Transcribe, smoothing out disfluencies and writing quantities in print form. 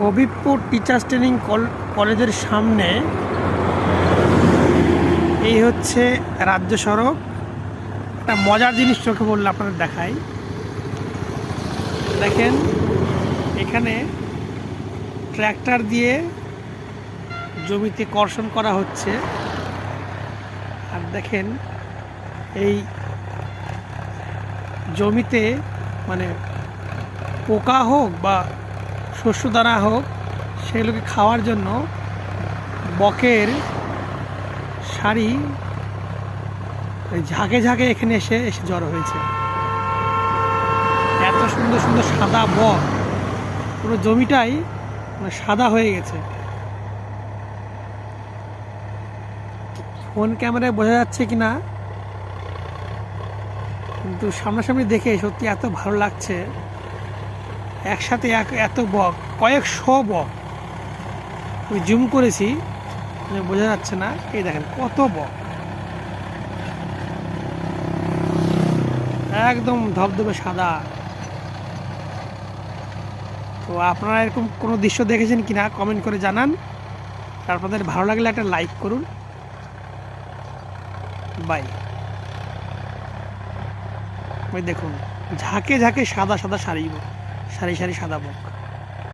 Habibpur teachers training কলেজের সামনে এই হচ্ছে রাজ্য সড়ক। একটা মজার জিনিস চোখে পড়লে আপনাদের দেখাই। দেখেন এখানে ট্র্যাক্টর দিয়ে জমিতে কর্ষণ করা হচ্ছে। আর দেখেন এই জমিতে মানে পোকা হোক বা শস্য দানা হোক, সেগুলোকে খাওয়ার জন্য বকের সারি ঝাঁকে ঝাঁকে এখানে এসে জড়ো হয়েছে। এত সুন্দর সুন্দর সাদা বক, পুরো জমিটাই মানে সাদা হয়ে গেছে। ফোন ক্যামেরায় বোঝা যাচ্ছে কিনা, কিন্তু সামনাসামনি দেখে সত্যি এত ভালো লাগছে। একসাথে এত বক, কয়েকশো বক। ওই জুম করেছি, বোঝা যাচ্ছে না। এই দেখেন কত বক, একদম ধবধবে সাদা। তো আপনারা এরকম কোনো দৃশ্য দেখেছেন কিনা কমেন্ট করে জানান। আর আপনাদের ভালো লাগলে একটা লাইক করুন। বাই। ওই দেখুন ঝাঁকে ঝাঁকে সাদা সাদা সারি সারি সাদা বক।